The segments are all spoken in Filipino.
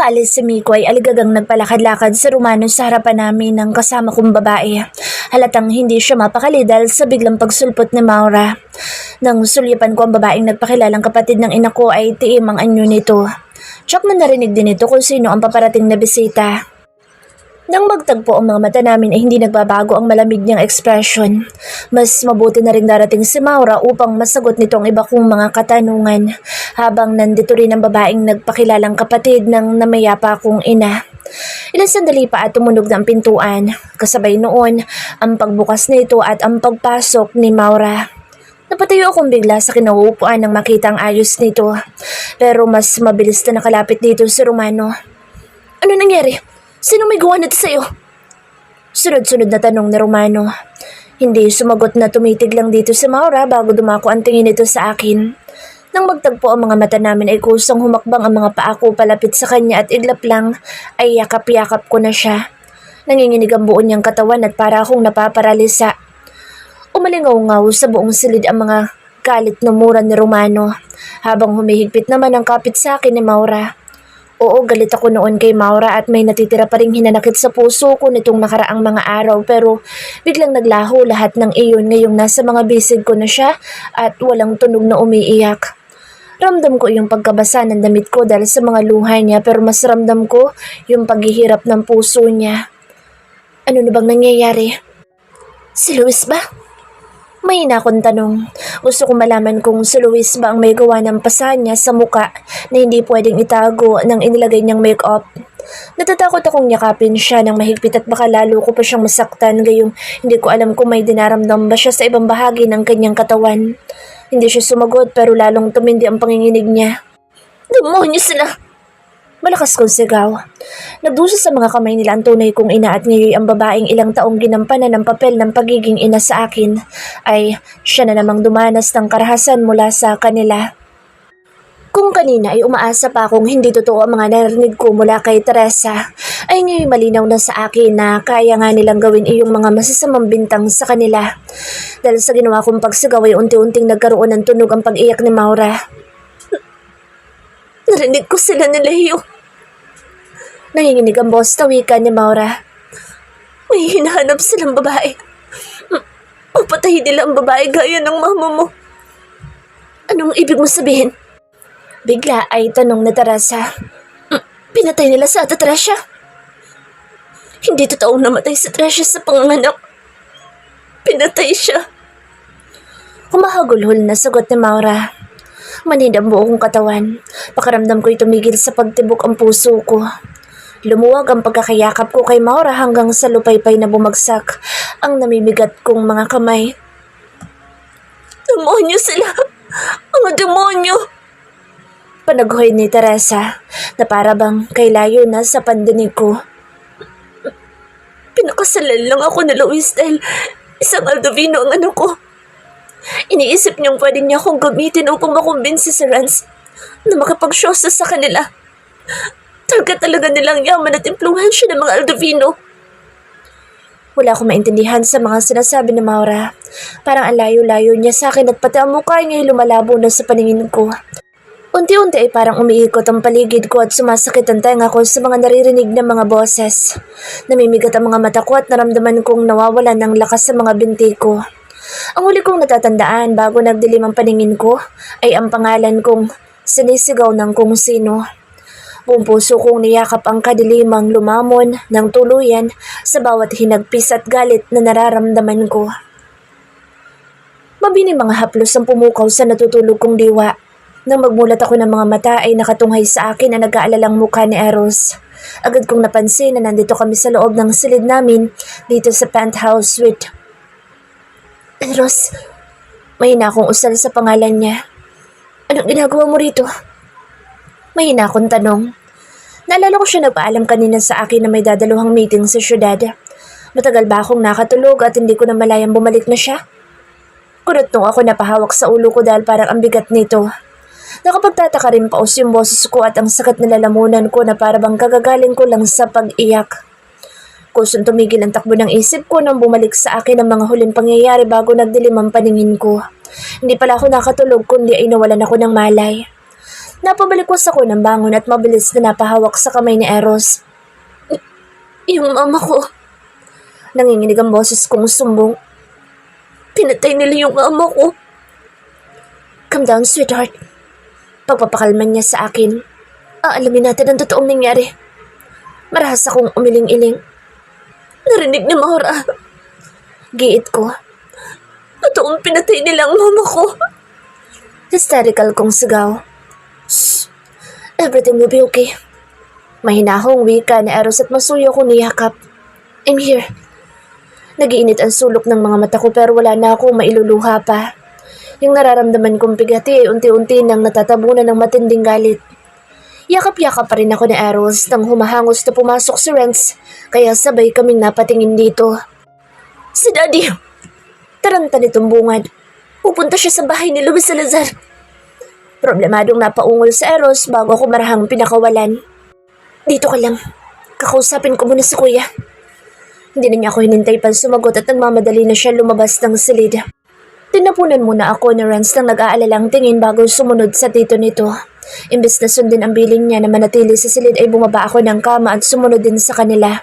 Makaalis si Miko ay aligagang nagpalakad-lakad sa Romano sa harapan namin ng kasama kong babae. Halatang hindi siya mapakali dahil sa biglang pagsulpot ni Maura. Nang sulyapan ko ang babaeng nagpakilalang kapatid ng ina ko ay tiim ang anyo nito. Tsak na narinig din ito kung sino ang paparating na bisita. Nang magtagpo ang mga mata namin ay hindi nagbabago ang malamig niyang ekspresyon. Mas mabuti na rin darating si Maura upang masagot nito ang iba kong mga katanungan habang nandito rin ang babaeng nagpakilalang kapatid ng namayapa kong ina. Ilang sandali pa at tumunog na ang pintuan. Kasabay noon ang pagbukas nito at ang pagpasok ni Maura. Napatayo akong bigla sa kinauupuan nang makita ang ayos nito. Pero mas mabilis na nakalapit dito si Romano. Ano nangyari? Sino may gawa nito sa'yo? Sunod-sunod na tanong ni Romano. Hindi sumagot na tumitig lang dito si Maura bago dumako ang tingin nito sa akin. Nang magtagpo ang mga mata namin ay kusang humakbang ang mga paa ko palapit sa kanya at iglap lang ay yakap-yakap ko na siya. Nanginginig ang buo niyang katawan at para akong napaparalisa. Umalingaw-ngaw sa buong silid ang mga galit na mura ni Romano habang humihigpit naman ang kapit sa akin ni Maura. Oo, galit ako noon kay Maura at may natitira pa ring hinanakit sa puso ko nitong nakaraang mga araw pero biglang naglaho lahat ng iyon ngayong nasa mga bisig ko na siya at walang tunog na umiiyak. Ramdam ko yung pagkabasa ng damit ko dahil sa mga luha niya pero mas ramdam ko yung paghihirap ng puso niya. Ano na bang nangyayari? Si Luis ba? May akong tanong. Gusto ko malaman kung si Luis ba ang may gawa ng pasa niya sa muka na hindi pwedeng itago nang inilagay niyang make-up. Natatakot akong yakapin siya ng mahigpit at baka lalo ko pa siyang masaktan gayong hindi ko alam kung may dinaramdam ba siya sa ibang bahagi ng kanyang katawan. Hindi siya sumagot pero lalong tumindi ang panginginig niya. Demonyo sila! Malakas kong sigaw. Nagdusa sa mga kamay nila ang tunay kong ina at ngayon ang babaeng ilang taong ginampanan ng papel ng pagiging ina sa akin ay siya na namang dumanas ng karahasan mula sa kanila. Kung kanina ay umaasa pa akong hindi totoo ang mga narinig ko mula kay Teresa, ay ngayon malinaw na sa akin na kaya nga nilang gawin iyong mga masasamang bintang sa kanila. Dahil sa ginawa kong pagsigaw ay unti-unting nagkaroon ng tunog ang pag-iyak ni Maura. Narinig ko sila ni Leo. Nanginginig ang boss na wika ni Maura. May hinahanap silang babae. Papatayin nila ang babae gaya ng mama mo. Anong ibig mo sabihin? Bigla ay tanong ni Teresa. Pinatay nila sa Ate Tricia. Hindi totoong namatay si Tricia sa panganganak. Pinatay siya. Humahagulhol na sagot ni Maura. Manid ang buong katawan. Pakiramdam ko'y tumigil sa pagtibok ang puso ko. Lumuwag ang pagkakayakap ko kay Maura hanggang sa lupaypay na bumagsak ang namimigat kong mga kamay. Demonyo sila! Mga demonyo! Panaghoy ni Teresa na para bang kay layo na sa pandinig ko. Pinakasalan lang ako ni Luis dahil isang Aldovino ang anak ko. Iniisip niyang pwede niya akong gamitin upang makumbinsi si Renz na makapag-showsa sa kanila. Target talaga nilang yaman at impluwensya ng mga Aldovino. Wala akong maintindihan sa mga sinasabi ni Maura. Parang ang layo-layo niya sa akin at pati ang mukha niya ay lumalabo na sa paningin ko. Unti-unti ay parang umiikot ang paligid ko at sumasakit ang tenga ko sa mga naririnig ng mga boses. Namimigat ang mga mata ko at naramdaman kong nawawalan ng lakas sa mga binti ko. Ang huli kong natatandaan bago nagdilim ang paningin ko ay ang pangalan kong sinisigaw ng kung sino. Buong puso kong niyakap ang kadilimang lumamon ng tuluyan sa bawat hinagpis at galit na nararamdaman ko. Mabining mga haplos ang pumukaw sa natutulog kong diwa. Nang magmulat ako ng mga mata ay nakatunghay sa akin na nag-aalalang mukha ni Eros. Agad kong napansin na nandito kami sa loob ng silid namin dito sa penthouse suite. Eros, mahina akong usal sa pangalan niya. Anong ginagawa mo rito? Mahina akong tanong. Naalala ko siya nagpaalam kanina sa akin na may dadaluhang meeting sa syudad. Matagal ba akong nakatulog at hindi ko na malayang bumalik na siya? Kunot nung ako napahawak sa ulo ko dahil parang ang bigat nito. Nakapagtataka rin paus yung boses ko at ang sakit na lalamunan ko na parang kagagaling ko lang sa pag-iyak. Kusang tumigil ang takbo ng isip ko nang bumalik sa akin ang mga huling pangyayari bago nagdilim ang paningin ko. Hindi pala ako nakatulog kundi ay nawalan ako ng malay. Napabalikwas ako ng bangon at mabilis na napahawak sa kamay ni Eros. Yung mama ko. Nanginginig ang boses kong sumbong. Pinatay nila yung mama ko. Calm down, sweetheart. Pagpapakalman niya sa akin. Aalamin natin ang totoong nangyari. Marahas akong umiling-iling. Narinig ni Maura. Giit ko. Totoong pinatay nila ang mama ko. Hysterical kong sigaw. Shh! Everything will be okay. Mahinahong wika ni Eros at masuyo ko niyakap. I'm here. Nagiinit ang sulok ng mga mata ko pero wala na akong mailuluha pa. Yung nararamdaman kong bigati ay unti-unti nang natatabunan ng matinding galit. Yakap-yakap pa rin ako ni Eros nang humahangos na pumasok si Renz, kaya sabay kaming napatingin dito. Si Daddy! Taranta nitong bungad. Pupunta siya sa bahay ni Luis Salazar. Problemadong napaungol sa Eros bago ako marahang pinakawalan. Dito ka lang. Kakausapin ko muna si Kuya. Hindi na niya ako hinintay pa sumagot at nagmamadali na siya lumabas ng silid. Tinapunan muna ako ni Renz nang nag-aalalang tingin bago sumunod sa tito nito. Imbes na sundin ang biling niya na manatili sa silid ay bumaba ako ng kama at sumunod din sa kanila.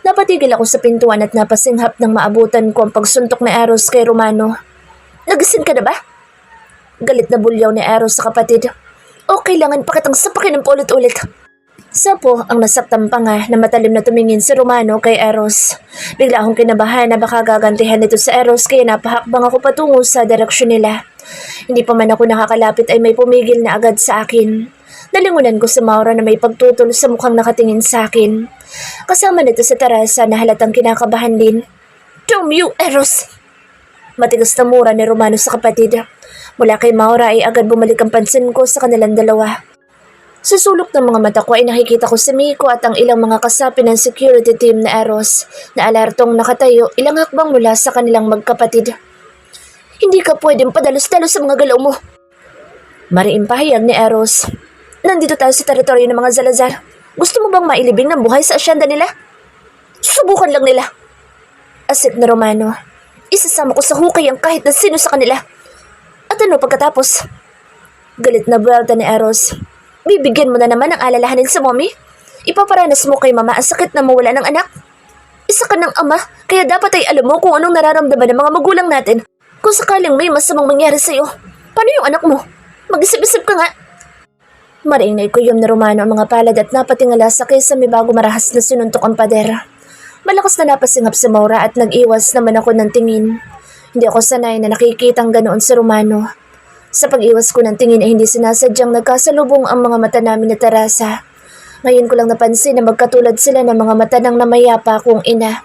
Napatigil ako sa pintuan at napasinghap nang maabutan ko ang pagsuntok ni Eros kay Romano. Nagising ka na ba? Galit na bulyaw ni Eros sa kapatid. O kailangan pa kitang sapakin ng paulit-ulit. Sapo ang nasaktan pa nga na matalim na tumingin si Romano kay Eros. Bigla akong kinabahan na baka gagantihan nito sa Eros kaya napahakbang ako patungo sa direksyon nila. Hindi pa man ako nakakalapit ay may pumigil na agad sa akin. Nalingunan ko si Maura na may pagtutol sa mukhang nakatingin sa akin. Kasama nito si Teresa na halatang kinakabahan din. Damn you, Eros! Matigas na mura ni Romano sa kapatid. Mula kay Maura ay agad bumalik ang pansin ko sa kanilang dalawa. Sa sulok ng mga mata ko ay nakikita ko si Miko at ang ilang mga kasapi ng security team na Eros na alertong nakatayo ilang hakbang mula sa kanilang magkapatid. Hindi ka pwedeng padalos-dalos sa mga galaw mo. Mariing pahayag ni Eros. Nandito tayo sa teritoryo ng mga Salazar. Gusto mo bang mailibing ng buhay sa asyenda nila? Subukan lang nila. Asip na Romano. Isasama ko sa hukay ang kahit na sino sa kanila. At ano pagkatapos? Galit na buwelta ni Eros. Bibigyan mo na naman ng alalahanin sa mommy? Ipaparanas mo kay mama ang sakit na mawala ng anak? Isa ka ng ama, kaya dapat ay alam mo kung anong nararamdaman ng mga magulang natin. Kung sakaling may masamang mangyari sa'yo, paano yung anak mo? Mag-isip-isip ka nga. Mariing na ikuyom na Romano ang mga palad at napatingala sa kisame bago marahas na sinuntok ang pader. Malakas na napasingap si Maura at nag-iwas naman ako ng tingin. Hindi ako sanay na nakikitang ganoon si Romano. Sa pag-iwas ko ng tingin ay hindi sinasadyang nagkasalubong ang mga mata namin ni Teresa. Ngayon ko lang napansin na magkatulad sila ng mga mata ng namayapa kong ina.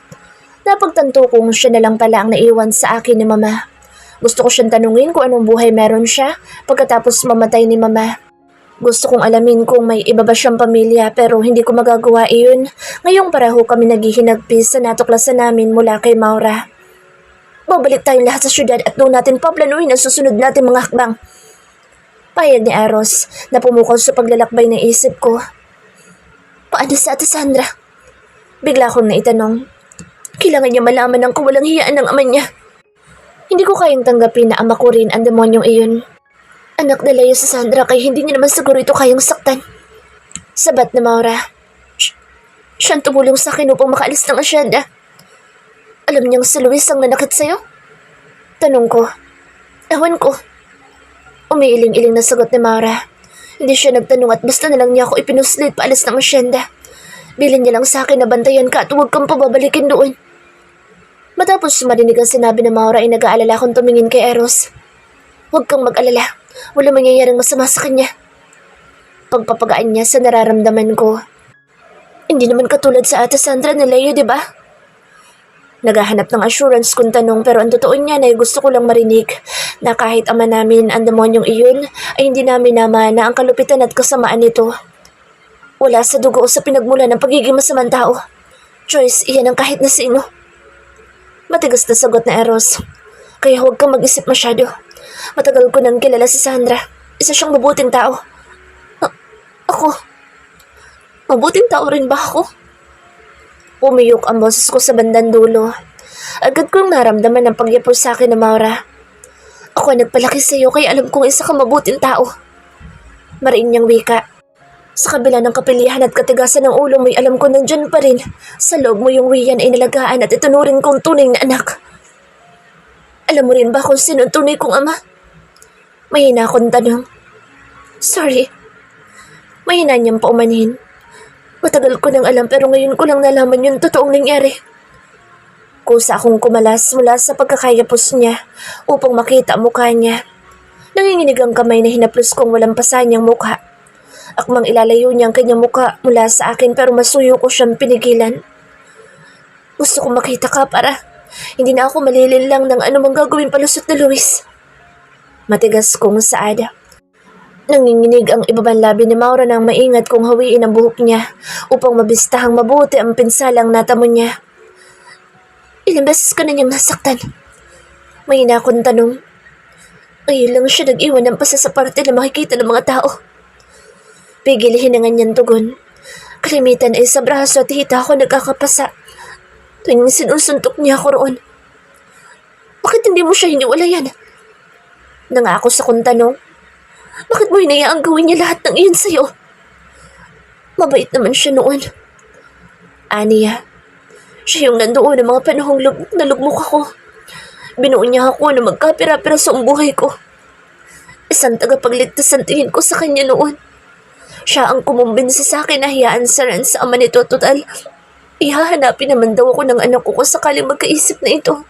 Napagtanto kong siya na lang pala ang naiwan sa akin ni Mama. Gusto ko siyang tanungin kung anong buhay meron siya pagkatapos mamatay ni Mama. Gusto kong alamin kung may iba ba siyang pamilya pero hindi ko magagawa iyon. Ngayong pareho kami naghihinagpis sa natuklasan namin mula kay Maura. Babalik tayong lahat sa syudad at doon natin paplanuhin ang susunod natin mga hakbang. Payag ni Eros na pumukol sa paglalakbay ng isip ko. Paano sa Ate Sandra? Bigla akong naitanong. Kailangan niya malaman ang kawalang hiyaan ng ama niya. Hindi ko kayang tanggapin na ama ko rin ang demonyong iyon. Anak na layo sa Sandra kaya hindi niya naman siguro ito kayang saktan. Sabat na Maura. Siyang tumulong sa akin upang makaalis ng asyenda. Alam niyang si Luis ang nanakit sa'yo? Tanong ko. Ewan ko. Umiiling-iling na sagot ni Maura. Hindi siya nagtanong at basta na lang niya ako ipinuslit paalis ng asyenda. Bilin niya lang sa akin na bantayan ka at huwag kang pababalikin doon. Matapos marinig ang sinabi ni Maura ay nag-aalala akong tumingin kay Eros. Huwag kang mag-alala. Wala mangyayaring masama sa kanya. Pagpapagaan niya sa nararamdaman ko. Hindi naman katulad sa Ate Sandra na Leo, di ba? Naghahanap ng assurance kung tanong pero ang totoo niya na gusto ko lang marinig na kahit ama namin ang demonyong iyon ay hindi namin namana ang kalupitan at kasamaan nito. Wala sa dugo o sa pinagmula ng pagiging masamang tao. Choice, iyan ang kahit na sino. Matigas na sagot na Eros. Kaya huwag kang mag-isip masyado. Matagal ko nang kilala si Sandra. Isa siyang mabuting tao. Ako? Mabuting tao rin ba ako? Umiyok ang boses ko sa bandang dulo. Agad kong naramdaman ang pagyapos sa akin na Maura. Ako ang nagpalaki sa iyo kaya alam kong isa kang mabuting tao. Mariin niyang wika. Sa kabila ng kapilihan at katigasan ng ulo mo'y alam ko nandyan pa rin. Sa loob mo yung Rian ay nalagaan at itunurin kong tunay na anak. Alam mo rin ba kung sino ang tunay kong ama? Mahina akong tanong. Sorry. Mahina niyang paumanhin. Matagal ko nang alam pero ngayon ko lang nalaman yung totoong nangyari. Kusa akong kumalas mula sa pagkakayapos niya upang makita ang mukha niya. Nanginginig ang kamay na hinaplos kong walang pasa niyang mukha. Akmang ilalayo niya ang kanyang mukha mula sa akin pero masuyo ko siyang pinigilan. Gusto kong makita ka para hindi na ako malilinlang ng anumang gagawin palusot na Luis. Matigas kong saad. Nanginginig ang ibabang labi ni Maura nang maingat kong hawiin ang buhok niya upang mabistahang mabuti ang pinsalang natamo niya. Ilang beses ka na niyang nasaktan? May akong tanong. Ngayon lang siya nag-iwan ng pasa sa parte na makikita ng mga tao. Pigil hinangan niyang tugon. Kalimitan ay sa braso at hita ako nagkakapasa. Tuwing sinusuntok niya ako roon. Bakit hindi mo siya hiniwalayan? Nangako sa kong tanong. Bakit mo hinayaang gawin niya lahat ng iyon sa'yo? Mabait naman siya noon. Aniya, siya yung nandoon ng mga panahong nalugmok ako. Binuo niya ako na magkapira-pira sa buhay ko. Isang tagapagligtas ang tingin ko sa kanya noon. Siya ang kumumbinsi sa akin na hiyaan sa ran sa ama nito. Total, ihahanapin naman daw ako ng anak ko kung sakaling magkaisip na ito.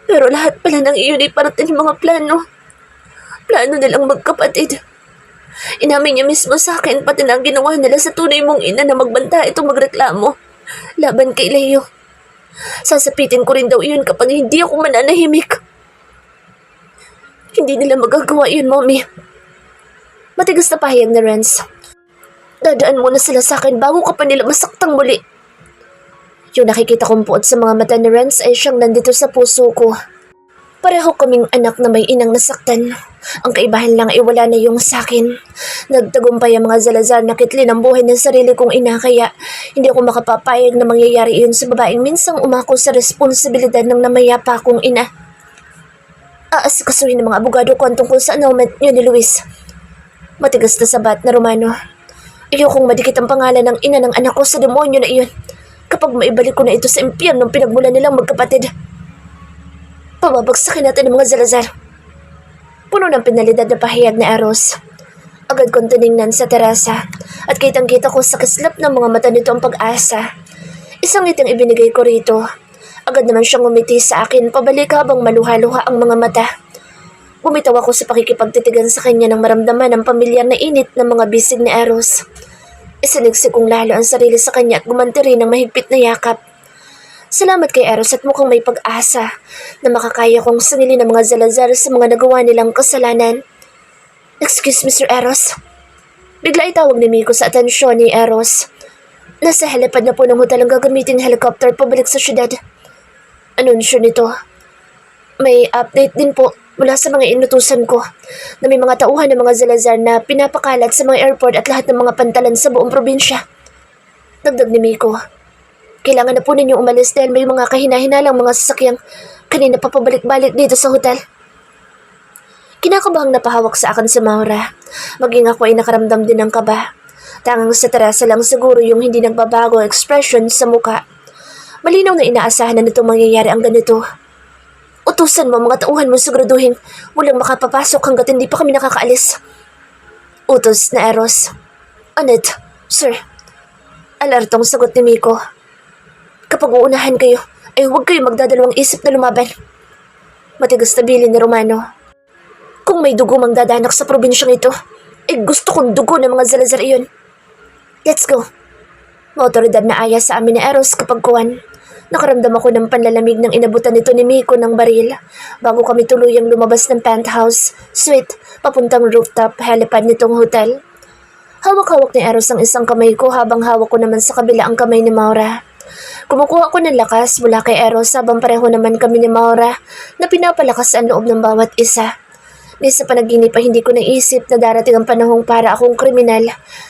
Pero lahat pala ng iyon ay parating mga plano. Plano nilang magkapatid. Inamin niya mismo sa akin pati na ang ginawa nila sa tunay mong ina na magbanta itong magreklamo laban kay Leo. Sasapitin ko rin daw iyon kapag hindi ako mananahimik. Hindi nila magagawa yun, Mommy. Matigas na pahayag na Renz. Dadaan muna sila sa akin bago ka pa nila masaktang muli. Yung nakikita kong puot sa mga mata ni Renz ay siyang nandito sa puso ko. Pareho kaming anak na may inang nasaktan. Ang kaibahan lang ay wala na yung sakin. Nagtagumpay ang mga Salazar na kitlin ang buhay ng sarili kong ina kaya hindi ako makapapayag na mangyayari iyon sa babaeng minsang umako sa responsibilidad ng namayapa kong ina. Aasikasuhin ng mga abogado ko ang tungkol sa annulment niyo ni Luis. Matigas na sabat na Romano. Ayokong madikit ang pangalan ng ina ng anak ko sa demonyo na iyon kapag maibalik ko na ito sa impyernong pinagmulan nilang magkapatid. Pababagsakin natin ang mga Salazar. Puno ng pinalidad na pahayag ni Eros. Agad kong tiningnan sa terasa at kitang-kita ko sa kislap ng mga mata nito ang pag-asa. Isang ngitang ibinigay ko rito. Agad naman siyang umiti sa akin pabalik habang maluha-luha ang mga mata. Bumitaw ako sa pakikipagtitigan sa kanya nang maramdaman ang pamilyar na init ng mga bisig ni Eros. Isinigsig kong lalo ang sarili sa kanya at gumanti rin ng mahigpit na yakap. Salamat kay Eros at mukhang may pag-asa na makakaya kong singilin ang mga Salazar sa mga nagawa nilang kasalanan. Excuse me, Sir Eros. Bigla itawag ni Miko sa atensyon ni Eros. Nasa helipad na po ng hotel ang gagamitin helicopter pabalik sa syudad. Anunsyo nito. May update din po mula sa mga inutusan ko na may mga tauhan ng mga Salazar na pinapakalat sa mga airport at lahat ng mga pantalan sa buong probinsya. Dagdag ni Miko. Kailangan na po ninyong umalis dahil may mga kahina-hinalang mga sasakyang kanina pa pabalik-balik dito sa hotel. Kinakabahang napahawak sa akin si Maura. Maging ako ay nakaramdam din ng kaba. Tangang sa terasa lang siguro yung hindi nagbabago ang expression sa muka. Malinaw na inaasahan na nito mangyayari ang ganito. Utusan mo mga tauhan mo siguraduhin walang makapapasok hanggat hindi pa kami nakakaalis. Utos na Eros. Anet, sir. Alertong sagot ni Miko. Kapag uunahan kayo, ay huwag kayo magdadalawang isip na lumaban. Matigas na bilin ni Romano. Kung may dugo mang dadanak sa probinsyang ito, ay gusto kong dugo ng mga Salazar iyon. Let's go. Maotoridad na aya sa amin ni Eros kapag kuwan. Nakaramdam ako ng panlalamig ng inabutan nito ni Miko ng baril bago kami tuluyang lumabas ng penthouse, suite, papuntang rooftop helipad nitong hotel. Hawak-hawak ni Eros ang isang kamay ko habang hawak ko naman sa kabila ang kamay ni Maura. Kumukuha ko ng lakas mula kay Eros habang pareho naman kami ni Maura na pinapalakas ang loob ng bawat isa. Ni sa panaginip pa hindi ko naisip na darating ang panahong para akong kriminal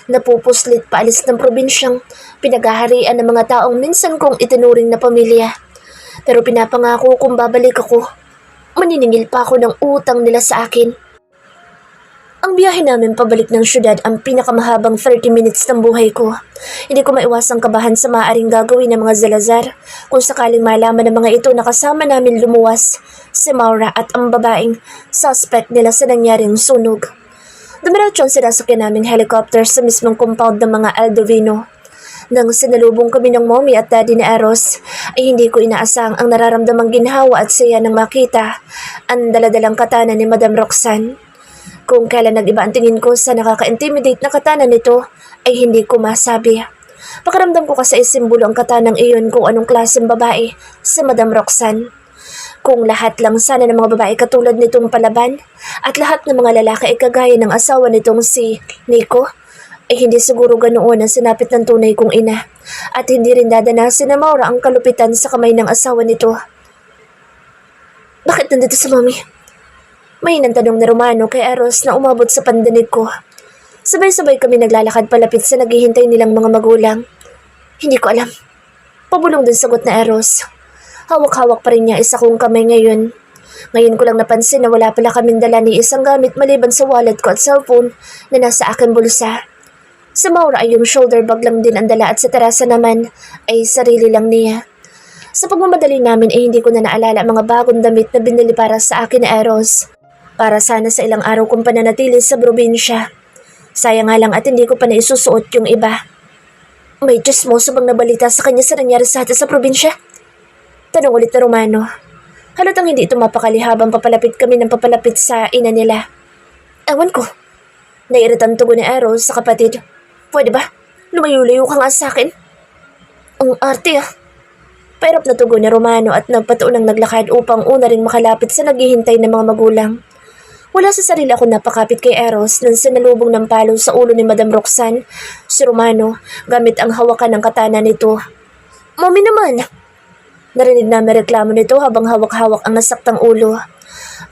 na pupuslit paalis ng probinsyang pinaghaharian ng mga taong minsan kong itinuring na pamilya. Pero pinapangako kung babalik ako, maniningil pa ako ng utang nila sa akin. Ang biyahe namin pabalik ng syudad ang pinakamahabang 30 minutes ng buhay ko. Hindi ko maiwasang kabahan sa maaaring gagawin ng mga Salazar kung sakaling malaman ng mga ito na kasama namin lumuwas, si Maura at ang babaeng suspect nila sa nangyaring sunog. Dumiretso ang sinasakyan naming helicopter sa mismong compound ng mga Aldovino. Nang sinalubong kami ng mommy at daddy ni Eros, ay hindi ko inaasang ang nararamdamang ginhawa at saya nang makita ang daladalang katana ni Madam Roxanne. Kung kailan nag-iba ang tingin ko sa nakaka-intimidate na katana nito, ay hindi ko masabi. Pakiramdam ko kasi ay simbolo ang katanang iyon kung anong klaseng babae si Madam Roxanne. Kung lahat lang sana ng mga babae katulad nitong palaban, at lahat ng mga lalaki ay kagaya ng asawa nitong si Nico, ay hindi siguro ganoon ang sinapit ng tunay kong ina, at hindi rin dadanasin na Maura ang kalupitan sa kamay ng asawa nito. Bakit nandito si Mommy? May tanong ni Romano kay Eros na umabot sa pandinig ko. Sabay-sabay kami naglalakad palapit sa naghihintay nilang mga magulang. Hindi ko alam. Pabulong din sagot na Eros. Hawak-hawak pa rin niya isa kong kamay ngayon. Ngayon ko lang napansin na wala pala kaming dala ni isang gamit maliban sa wallet ko at cellphone na nasa aking bulsa. Sa Maura ay yung shoulder bag lang din ang dala at sa terasa naman ay sarili lang niya. Sa pagmamadali namin ay hindi ko na naalala ang mga bagong damit na binili para sa akin ni Eros. Para sana sa ilang araw kong pananatili sa probinsya. Sayang nga lang at hindi ko pa naisusuot yung iba. May chismoso bang nabalita sa kanya sa nangyari sa atin sa probinsya? Tanong ulit na Romano. Halatang hindi ito mapakali habang papalapit kami ng papalapit sa ina nila. Ewan ko. Naiiritan tugon ni Eros sa kapatid. Pwede ba? Lumayo-layo ka nga sa akin. Ang arte ah. Pairap na tugon ni Romano at nagpatuunang naglakad upang una ring makalapit sa naghihintay ng mga magulang. Wala sa sarili ako napakapit kay Eros nang sinalubong ng palo sa ulo ni Madam Roxanne, si Romano, gamit ang hawakan ng katana nito. Mommy naman! Narinig namin reklamo nito habang hawak-hawak ang nasaktang ulo.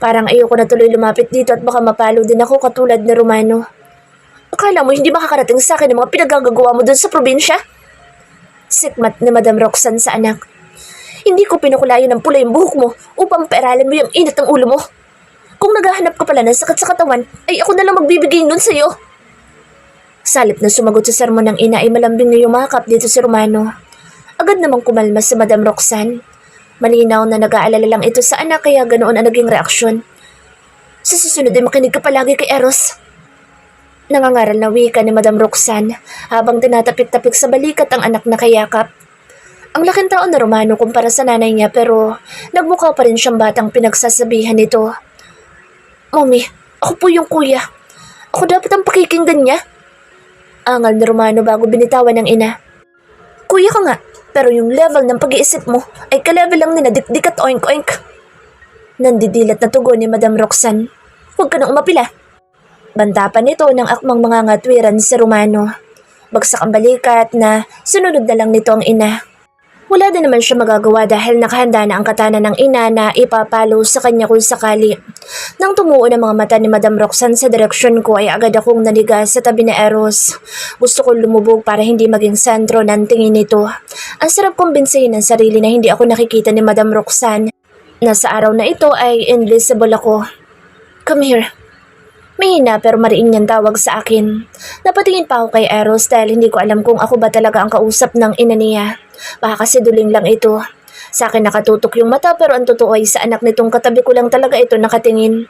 Parang ayoko na tuloy lumapit dito at baka mapalo din ako katulad ni Romano. Akala mo hindi makakarating sa akin ang mga pinagagagawa mo dun sa probinsya? Sikmat ni Madam Roxanne sa anak. Hindi ko pinakulayan ng pula yung buhok mo upang paaralan mo yung init ng ulo mo. Kung naghahanap ka pala ng sakit sa katawan, ay ako na lang magbibigay nun sa'yo. Salip na sumagot sa sermon ng ina ay malambing na yumakap dito si Romano. Agad namang kumalma si Madam Roxanne. Malinaw na nag-aalala lang ito sa anak kaya ganoon ang naging reaksyon. Sa susunod ay makinig ka palagi kay Eros. Nangangaral na wika ni Madam Roxanne habang tinatapik-tapik sa balikat ang anak na kayakap. Ang laking taon na Romano kumpara sa nanay niya pero nagmukha pa rin siyang batang pinagsasabihan nito. Mommy, ako po yung kuya. Ako dapat ang pakikinggan niya. Angal ni Romano bago binitawan ng ina. Kuya ka nga, pero yung level ng pag-iisip mo ay ka-level lang nila dik-dik at oink-oink. Nandidilat na tugon ni Madam Roxanne. Huwag ka nang umapila. Banta pa nito ng akmang mga ngatwiran si Romano. Bagsak ang balikat na sununod na lang nito ang ina. Wala din naman siya magagawa dahil nakahanda na ang katana ng ina na ipapalo sa kanya kung sakali. Nang tumuo ng mga mata ni Madam Roxanne sa direksyon ko ay agad akong naliga sa tabi ni Eros. Gusto kong lumubog para hindi maging sentro ng tingin nito. Ang sarap kumbinsihin ng sarili na hindi ako nakikita ni Madam Roxanne. Na sa araw na ito ay invisible ako. Come here. Mahina pero mariin niyang tawag sa akin. Napatingin pa ako kay Eros dahil hindi ko alam kung ako ba talaga ang kausap ng ina niya. Baka kasi duling lang ito. Sa akin nakatutok yung mata pero ang totoo ay sa anak nitong katabi ko lang talaga ito nakatingin.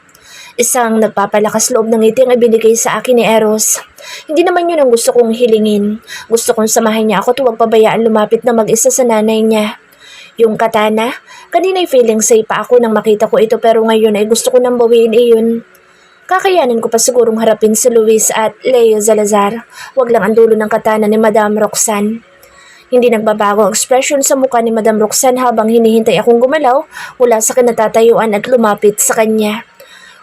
Isang nagpapalakas loob ng ngiti ang ibinigay sa akin ni Eros. Hindi naman yun ang gusto kong hilingin. Gusto kong samahan niya ako at huwag pabayaan lumapit na mag-isa sa nanay niya. Yung katana, kanina'y feeling safe pa ako nang makita ko ito pero ngayon ay gusto ko nang bawiin iyon. Kakayanin ko pa sigurong harapin si Luis at Leo Salazar. Wag lang ang dulo ng katana ni Madam Roxanne. Hindi nagbabago ang ekspresyon sa mukha ni Madam Roxanne habang hinihintay akong gumalaw mula sa kinatatayuan at lumapit sa kanya.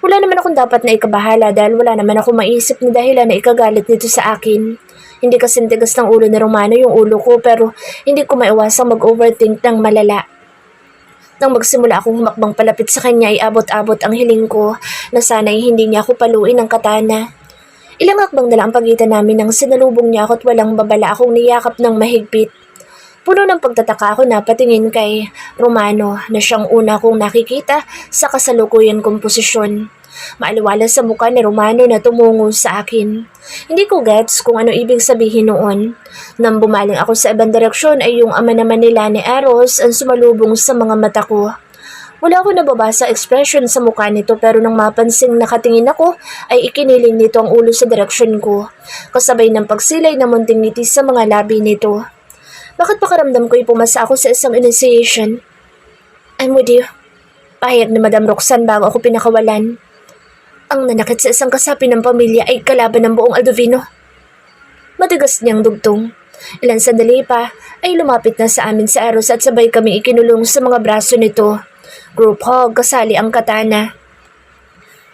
Wala naman akong dapat na ikabahala dahil wala naman ako maisip na dahilan na ikagalit nito sa akin. Hindi kasing tigas ng ulo ni Romano yung ulo ko pero hindi ko maiwasang mag-overthink ng malala. Nang magsimula akong humakbang palapit sa kanya ay abot-abot ang hiling ko na sana'y hindi niya ako paluin ng katana. Ilang hakbang na lang ang pagitan namin nang sinalubong niya ako at walang babala akong niyakap ng mahigpit. Puno ng pagtataka ako na patingin kay Romano na siyang una kong nakikita sa kasalukuyan kong posisyon. maaliwalas sa mukha ni Romano na tumungo sa akin. Hindi ko gets kung ano ibig sabihin noon. Nang bumaling ako sa ibang direksyon ay yung ama naman nila ni Eros ang sumalubong sa mga mata ko. Wala ako nababasa expression sa mukha nito pero nang mapansing nakatingin ako ay ikiniling nito ang ulo sa direksyon ko. Kasabay ng pagsilay na munting ngiti sa mga labi nito. Bakit pakaramdam ko'y pumasa ako sa isang initiation? I'm with you. Pahayag ni Madam Roxanne bago ako pinakawalan. Ang nanakit sa isang kasapi ng pamilya ay kalaban ng buong Aldovino. Matigas niyang dugtong. Ilan sandali pa ay lumapit na sa amin sa Eros at sabay kami ikinulong sa mga braso nito. Group hug kasali ang katana.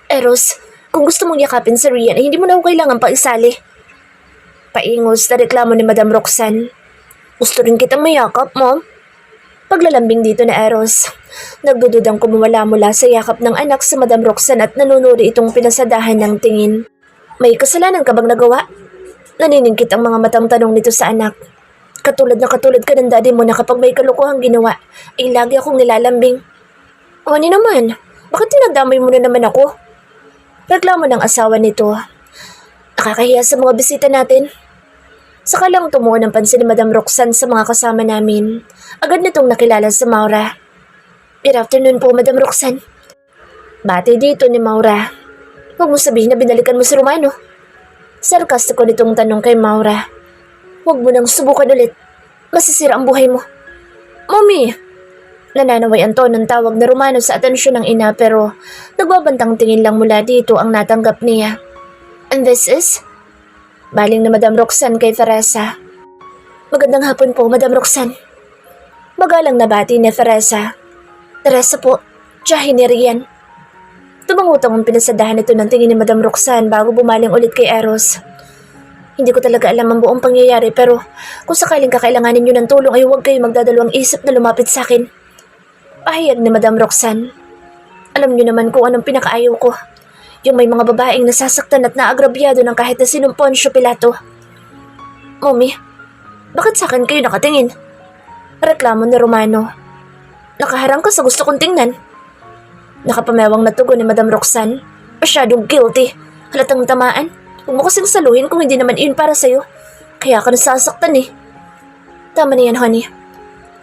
Eros, kung gusto mong yakapin si Rian ay hindi mo na ako kailangan pa isali. Paingos na reklamo ni Madam Roxanne. Gusto rin kitang mayakap, Mom. Paglalambing dito na Eros. Nagdududang kumuwala mula sa yakap ng anak sa Madam Roxanne at nanunuri itong pinasadahan ng tingin. May kasalanan ka bang nagawa? Naniningkit ang mga matang tanong nito sa anak. Katulad ka ng daddy mo na kapag may kalukuhang ginawa, ay lagi akong nilalambing. O ani naman, bakit tinadamay mo na naman ako? Reklamo ng asawa nito. Nakakahiya sa mga bisita natin. Saka lang tumuon ang pansin ni Madam Roxanne sa mga kasama namin. Agad nitong nakilala sa Maura. Good afternoon po, Madam Roxanne. Bati dito ni Maura. Huwag mo sabihin na binalikan mo si Romano. Sarkastiko nitong tanong kay Maura. Huwag mo nang subukan ulit. Masisira ang buhay mo. Mommy! Nananaway ang tono ng tawag na Romano sa atensyon ng ina pero nagbabantang tingin lang mula dito ang natanggap niya. And this is? Baling na Madam Roxanne kay Teresa. Magandang hapon po, Madam Roxanne. Magalang nabati ni Teresa. Teresa po, tiyahin ni Rian. Tumangutang ang pinasadahan nito ng tingin ni Madam Roxanne bago bumaling ulit kay Eros. Hindi ko talaga alam ang buong pangyayari pero kung sakaling kakailanganin niyo ng tulong ay huwag kayo magdadalawang isip na lumapit sa akin. Pahayag ni Madam Roxanne. Alam niyo naman kung anong pinakaayaw ko. Yung may mga babaeng nasasaktan at naagrabyado ng kahit na sinong Poncio Pilato. Mommy, bakit sa akin kayo nakatingin? Reklamo ni Romano. Nakaharang ka sa gusto kong tingnan. Nakapamewang na tugon ni Madam Roxanne. Masyadong guilty. Halatang tamaan. Huwag mo kasing saluhin kung hindi naman iyon para sa'yo. Kaya ka nasasaktan eh. Tama na yan, honey.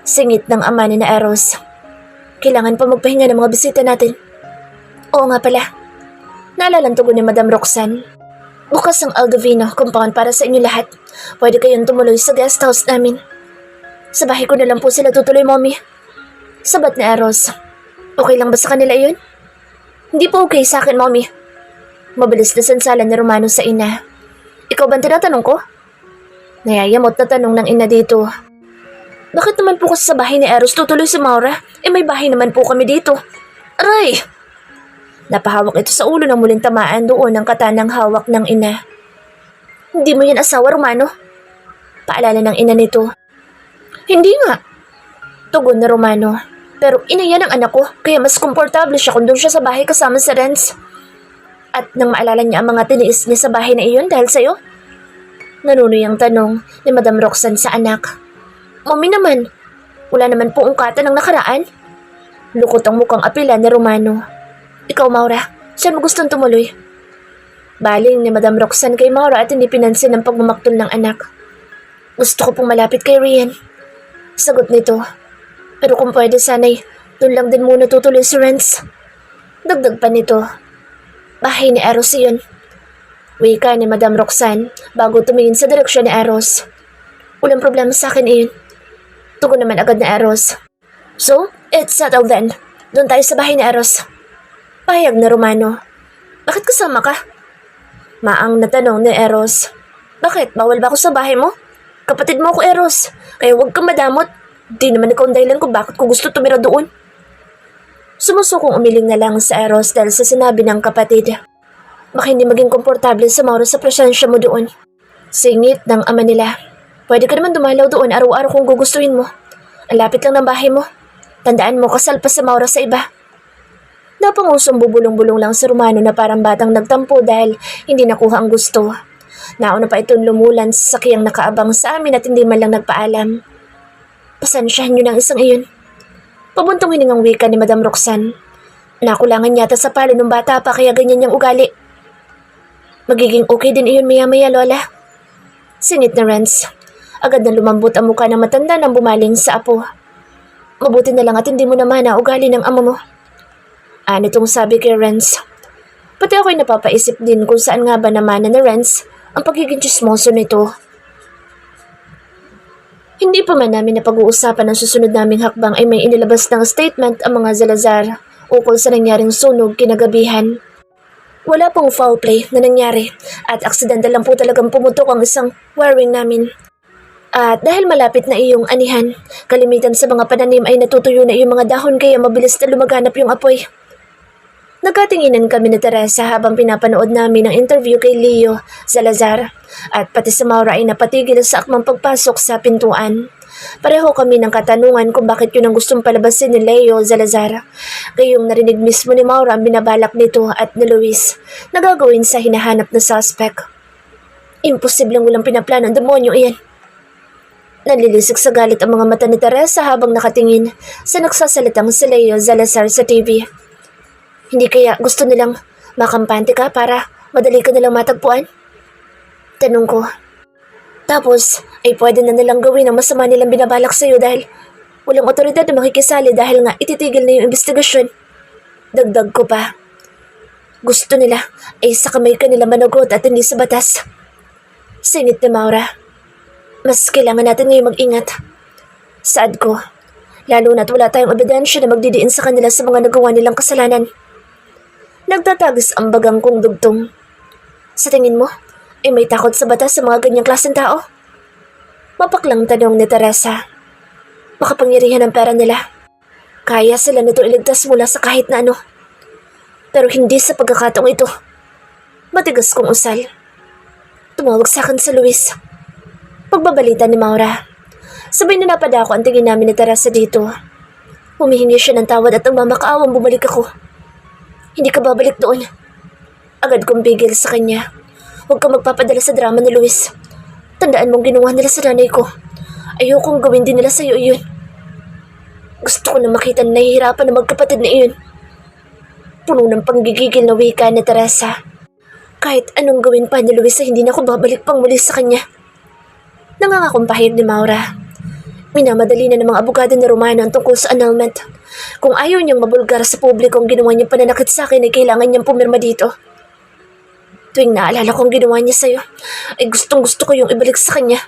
Singit ng ama ni na Eros. Kailangan pa magpahinga ng mga bisita natin. Oo nga pala. Naalala ang tugon ni Madam Roxanne. Bukas ang Aldovino compound para sa inyo lahat. Pwede kayong tumuloy sa guest house namin. Sa bahay ko na lang po sila tutuloy, Mommy. Sabat ni Eros. Okay lang ba sa kanila yun? Hindi po okay sa akin, Mommy. Mabilis na sansala ni Romano sa ina. Ikaw ba ang tinatanong ko? Nayayamot na tanong ng ina dito. Bakit naman po kasi sa bahay ni Eros tutuloy si Maura? May bahay naman po kami dito. Aray! Napahawak ito sa ulo ng muling tamaan doon ang katanang hawak ng ina. Hindi mo yan asawa, Romano? Paalala ng ina nito. Hindi nga. Tugon na Romano. Pero ina yan ang anak ko, kaya mas komportable siya kung doon siya sa bahay kasama si Renz. At nang maalala niya ang mga tiniis niya sa bahay na iyon dahil sa'yo? Nanunoy ang tanong ni Madam Roxanne sa anak. Mommy naman, wala naman po ungkatan ng nakaraan. Lukot ang mukhang apila ni Romano. Ikaw, Maura, saan mo gustong tumuloy? Baling ni Madam Roxanne kay Maura at hindi pinansin ang pagmamaktol ng anak. Gusto ko pong malapit kay Rian. Sagot nito. Pero kung pwede sana'y doon lang din muna tutuloy si Renz. Dagdag pa nito. Bahay ni Eros iyon. Wika ni Madam Roxanne bago tumingin sa direksyon ni Eros. Walang problema sa akin iyon. Tugon naman agad na Eros. So, it's settled then. Doon tayo sa bahay ni Eros. Pahayag na Romano. Bakit kasama ka? Maang natanong ni Eros. Bakit? Bawal ba ako sa bahay mo? Kapatid mo ako, Eros. Kaya huwag kang madamot. Di naman ikaw ang dahilan kung bakit ko gusto tumira doon. Sumusukong umiling na lang sa Eros dahil sa sinabi ng kapatid. Baka hindi maging komportable sa Mauro sa presensya mo doon. Singit ng ama nila. Pwede ka naman dumalaw doon araw-araw kung gugustuhin mo. Ang lapit lang ng bahay mo. Tandaan mo, kasal pa sa Maura sa iba. Napangusong bubulong-bulong lang si Romano na parang batang nagtampo dahil hindi nakuha ang gusto. Nauna pa itong lumulan sa sakyang nakaabang sa amin at hindi man lang nagpaalam. Pasensyahan niyo ng isang iyon. Pabuntong hiningang wika ni Madam Roxanne. Nakulangan yata sa palo ng bata pa kaya ganyan niyang ugali. Magiging okay din iyon maya-maya, Lola. Singit na Renz. Agad na lumambot ang mukha ng matanda nang bumaling sa apo. Mabuti na lang at hindi mo naman na ugali ng ama mo. Ano itong sabi kay Renz? Pati ako'y napapaisip din kung saan nga ba naman na Renz ang pagiging chismoso nito. Hindi pa man namin napag-uusapan ang susunod naming hakbang ay may inilabas ng statement ang mga Salazar ukol sa nangyaring sunog kinagabihan. Wala pong foul play na nangyari at aksidente lang po talagang pumutok ang isang wiring namin. At dahil malapit na iyong anihan, kalimitan sa mga pananim ay natutuyo na iyong mga dahon kaya mabilis na lumaganap yung apoy. Nagkatinginan kami ni Teresa habang pinapanood namin ang interview kay Leo Salazar at pati si Maura ay napatigil sa akmang pagpasok sa pintuan. Pareho kami ng katanungan kung bakit yun ang gustong palabasin ni Leo Salazar. Gayong narinig mismo ni Maura ang binabalak nito at ni Luis na gagawin sa hinahanap na suspect. Imposibleng walang pinaplano ang demonyo iyan. Nalilisik sa galit ang mga mata ni Teresa habang nakatingin sa nagsasalitang si Leo Salazar sa TV. Hindi kaya gusto nilang makampante ka para madali ka nilang matagpuan? Tanong ko. Tapos ay pwede na nilang gawin ang masama nilang binabalak sa'yo dahil walang otoridad na makikisali dahil nga ititigil na yung investigasyon. Dagdag ko pa. Gusto nila ay sa kamay ka nila managot at hindi sa batas. Singit ni Maura. Mas kailangan natin ngayon mag-ingat. Saad ko. Lalo na't wala tayong ebidensya na magdidiin sa kanila sa mga nagawa nilang kasalanan. Nagtatagis ang bagang kong dugtong. Sa tingin mo, ay may takot sa batas sa mga ganyang klaseng tao? Mapaklang tanong ni Teresa. Makapangyarihan ang pera nila. Kaya sila nito iligtas mula sa kahit na ano. Pero hindi sa pagkakataong ito. Matigas kong usal. Tumawag sa akin sa Luis. Pagbabalita ni Maura. Sabay na napadako ang tingin namin ni Teresa dito. Humihingi siya ng tawad at nagmamakaawang bumalik ako. Hindi ka babalik doon. Agad kong bigil sa kanya. Huwag kang magpapadala sa drama ni Luis. Tandaan mong ginawa nila sa nanay ko. Ayokong gawin din nila sa'yo iyon. Gusto ko na makita na nahihirapan na magkapatid na iyon. Puno ng panggigigil na wika ni Teresa. Kahit anong gawin pa ni Luis ay hindi na ako babalik pang muli sa kanya. Nangangakong pahayag ni Maura. Minamadali na ng mga abogado ni Romano ang tungkol sa annulment. Kung ayaw niyang mabulgar sa publiko ang ginawa niyang pananakit sa akin ay kailangan niyang pumirma dito. Tuwing naalala ko ang ginawa niya sa'yo, ay gustong-gusto ko yung ibalik sa kanya.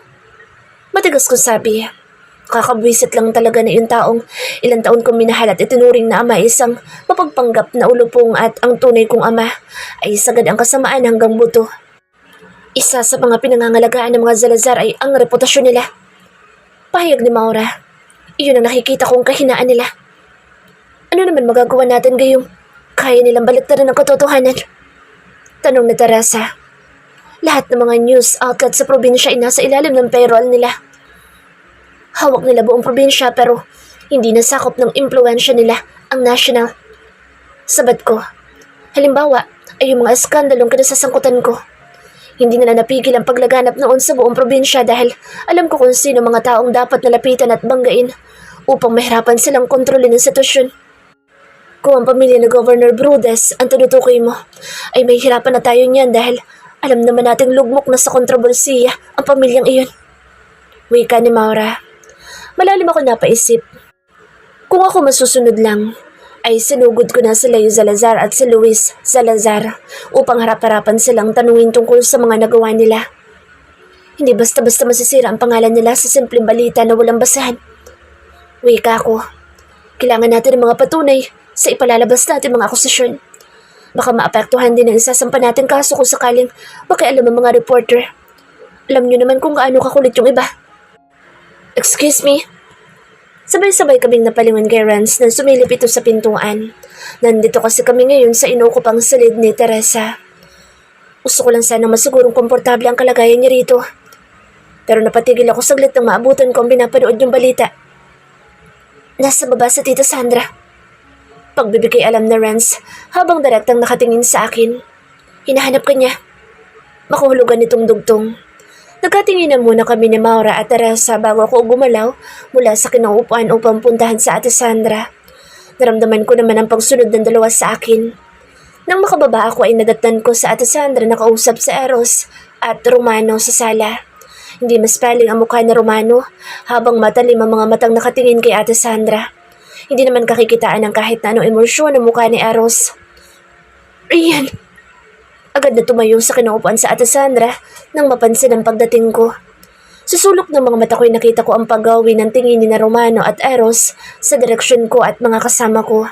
Matigas kong sabi, kakabwisit lang talaga na yung taong ilang taon kong minahal at itinuring na ama isang mapagpanggap na ulupong at ang tunay kong ama ay sagad ang kasamaan hanggang buto. Isa sa mga pinangangalagaan ng mga Salazar ay ang reputasyon nila. Pahayag ni Maura, iyon ang nakikita kong kahinaan nila. Ano naman magagawa natin gayong kaya nilang baliktaran ang katotohanan? Tanong ni Teresa. Lahat ng mga news outlet sa probinsya ay nasa ilalim ng payroll nila. Hawak nila buong probinsya pero hindi nasakop ng impluensya nila ang national. Sabat ko. Halimbawa ay yung mga eskandalong kinasasangkutan ko. Hindi nila napigil ang paglaganap noon sa buong probinsya dahil alam ko kung sino mga taong dapat nalapitan at banggain upang mahirapan silang kontrolin ang sitwasyon. Kung ang pamilya ni Governor Brudes ang tinutukoy mo, ay may hirapan na tayo niyan dahil alam naman nating lugmok na sa kontrobersiya ang pamilyang iyon. Wika ni Maura. Malalim ako napaisip. Kung ako masusunod lang, ay sinugod ko na si Leo Salazar at si Luis Salazar upang harap-harapan silang tanungin tungkol sa mga nagawa nila. Hindi basta-basta masisira ang pangalan nila sa simpleng balita na walang basahan. Wika ko. Kailangan natin ng mga patunay sa ipalalabas natin mga akusasyon. Baka maapektuhan din ang isasampa natin kaso kung sakaling makialam ang mga reporter. Alam niyo naman kung gaano kakulit yung iba. Excuse me? Sabay-sabay kaming napalingon kay Renz nang sumilip ito sa pintuan. Nandito kasi kami ngayon sa inukupang silid ni Teresa. Gusto ko lang sanang masigurong komportable ang kalagayan niya rito. Pero napatigil ako saglit nang maabutan ko ang pinapanood yung balita. Nasa baba sa Tita Sandra. Pagbibigay alam na Renz habang direktang nakatingin sa akin. Hinahanap ka niya. Makahulugan nitong dugtong. Nagkatinginan muna kami ni Maura at Teresa bago ako gumalaw mula sa kinaupuan upang puntahan sa Ate Sandra. Naramdaman ko naman ang pagsunod ng dalawa sa akin. Nang makababa ako ay nadatnan ko sa Ate Sandra na kausap sa Eros at Romano sa sala. Hindi mas paling ang mukha ni Romano habang matalim ang mga matang nakatingin kay Ate Sandra. Hindi naman kakikitaan ng kahit na anong emosyon ng mukha ni Eros. Rian! Agad na tumayo sa kinaupuan sa Ate Sandra nang mapansin ang pagdating ko. Sa sulok ng mga mata ko'y nakita ko ang paggawi ng tingin ni na Romano at Eros sa direksyon ko at mga kasama ko.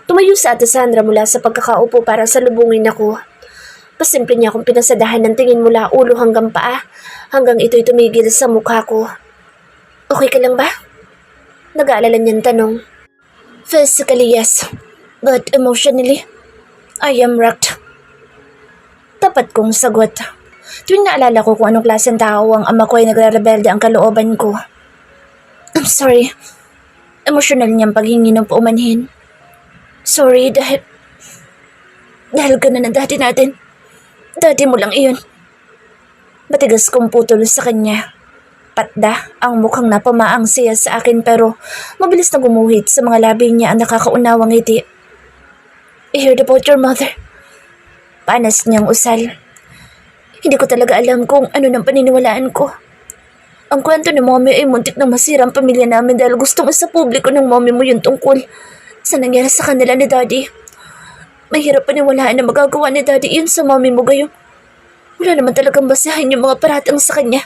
Tumayo sa Ate Sandra mula sa pagkakaupo para salubungin ako. Pasimple niya akong pinasadahan ng tingin mula ulo hanggang paa hanggang ito'y tumigil sa mukha ko. Okay ka lang ba? Nag-aalala niyang tanong. Physically yes, but emotionally, I am wrecked. Tapat kong sagot. Tuwing naalala ko kung anong klaseng tao ang ama ko ay nagre-rebelde ang kalooban ko. I'm sorry. Emosyonal niyang paghingi ng paumanhin. Sorry dahil ganun ang dati natin. Dati mo lang iyon. Matigas kong putol sa kanya. Patda ang mukhang napamaang siya sa akin pero mabilis na gumuhit sa mga labi niya ang nakakaunawang ngiti. I heard about your mother. Panas niyang usal. Hindi ko talaga alam kung ano nang paniniwalaan ko. Ang kwento ni mommy ay muntik na masira ang pamilya namin dahil gusto mo sa publiko ng mommy mo yung tungkol sa nangyari sa kanila ni daddy. Mahirap paniwalaan na magagawa ni daddy yun sa mommy mo gayong. Wala naman talagang basahin yung mga paratang sa kanya.